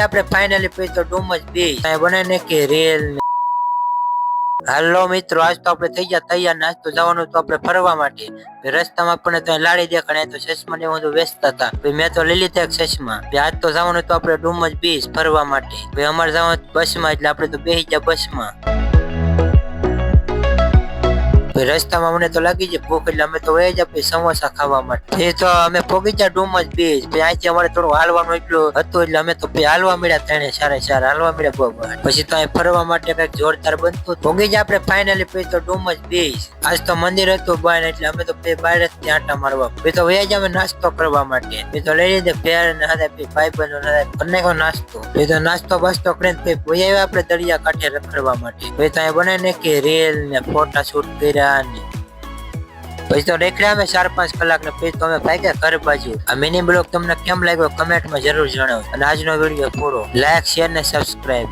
આપણે ફાઇનલી પછી તો ડુમસ બીચ બનાવી નાખી રેલ. હાલો મિત્રો, આજ તો આપણે થઈ ગયા તૈયાર. નાસ્તો જવાનું તો આપણે ફરવા માટે. રસ્તામાં આપણને તો લાડી દેખાડે તો ચશ્મા ને બધું વેચતા હતા. મેં તો લઈ લીધા ચશ્મા. આજ તો જવાનું તો આપણે ડુમસ બીચ ફરવા માટે. અમારે જવાનું બસમાં, એટલે આપણે તો બેસી ગયા બસમાં. રસ્તામાં મને તો લાગી જાય ભૂખ, એટલે અમે તો વહી જાય સમોસા ખાવા માટે. એ તો અમે પહોંચી ગયા ડુમસ બીચ. અહીંથી અમારે થોડું હાલવાનું એટલું હતું, એટલે અમે તો હાલવા મળ્યા. ત્રણે સાડા હાલવા મળ્યા બરોબર. પછી તો અહીં ફરવા માટે કઈક જોરદાર બનતું. પહોંચી ગયા આપણે ફાઇનલી પછી તો ડુમસ બીચ. આજ તો મંદિર હતું બહાર, એટલે અમે તો બહાર જ આંટા મારવા. પછી તો વહી જાય અમે નાસ્તો કરવા માટે. પછી તો લઈ લીધે ફેર ને ભાઈબંધો નાખ્યો નાસ્તો. પછી તો નાસ્તો બાસ્તો કરીને વહી આવ્યા આપણે દરિયા કાંઠે રખડવા માટે. પછી તો અહીં બનાવી નાખી રેલ ને ફોટા શૂટ કર્યા. પછી તો નીકળ્યા અમે 4-5 કલાક ને પછી તો અમે ભાગ્યા ઘર બાજુ. આ મિની બ્લોગ તમને કેમ લાગ્યો કમેન્ટમાં જરૂર જણાવો. અને આજનો વિડીયો પૂરો. લાઈક, શેર ને સબસ્ક્રાઇબ.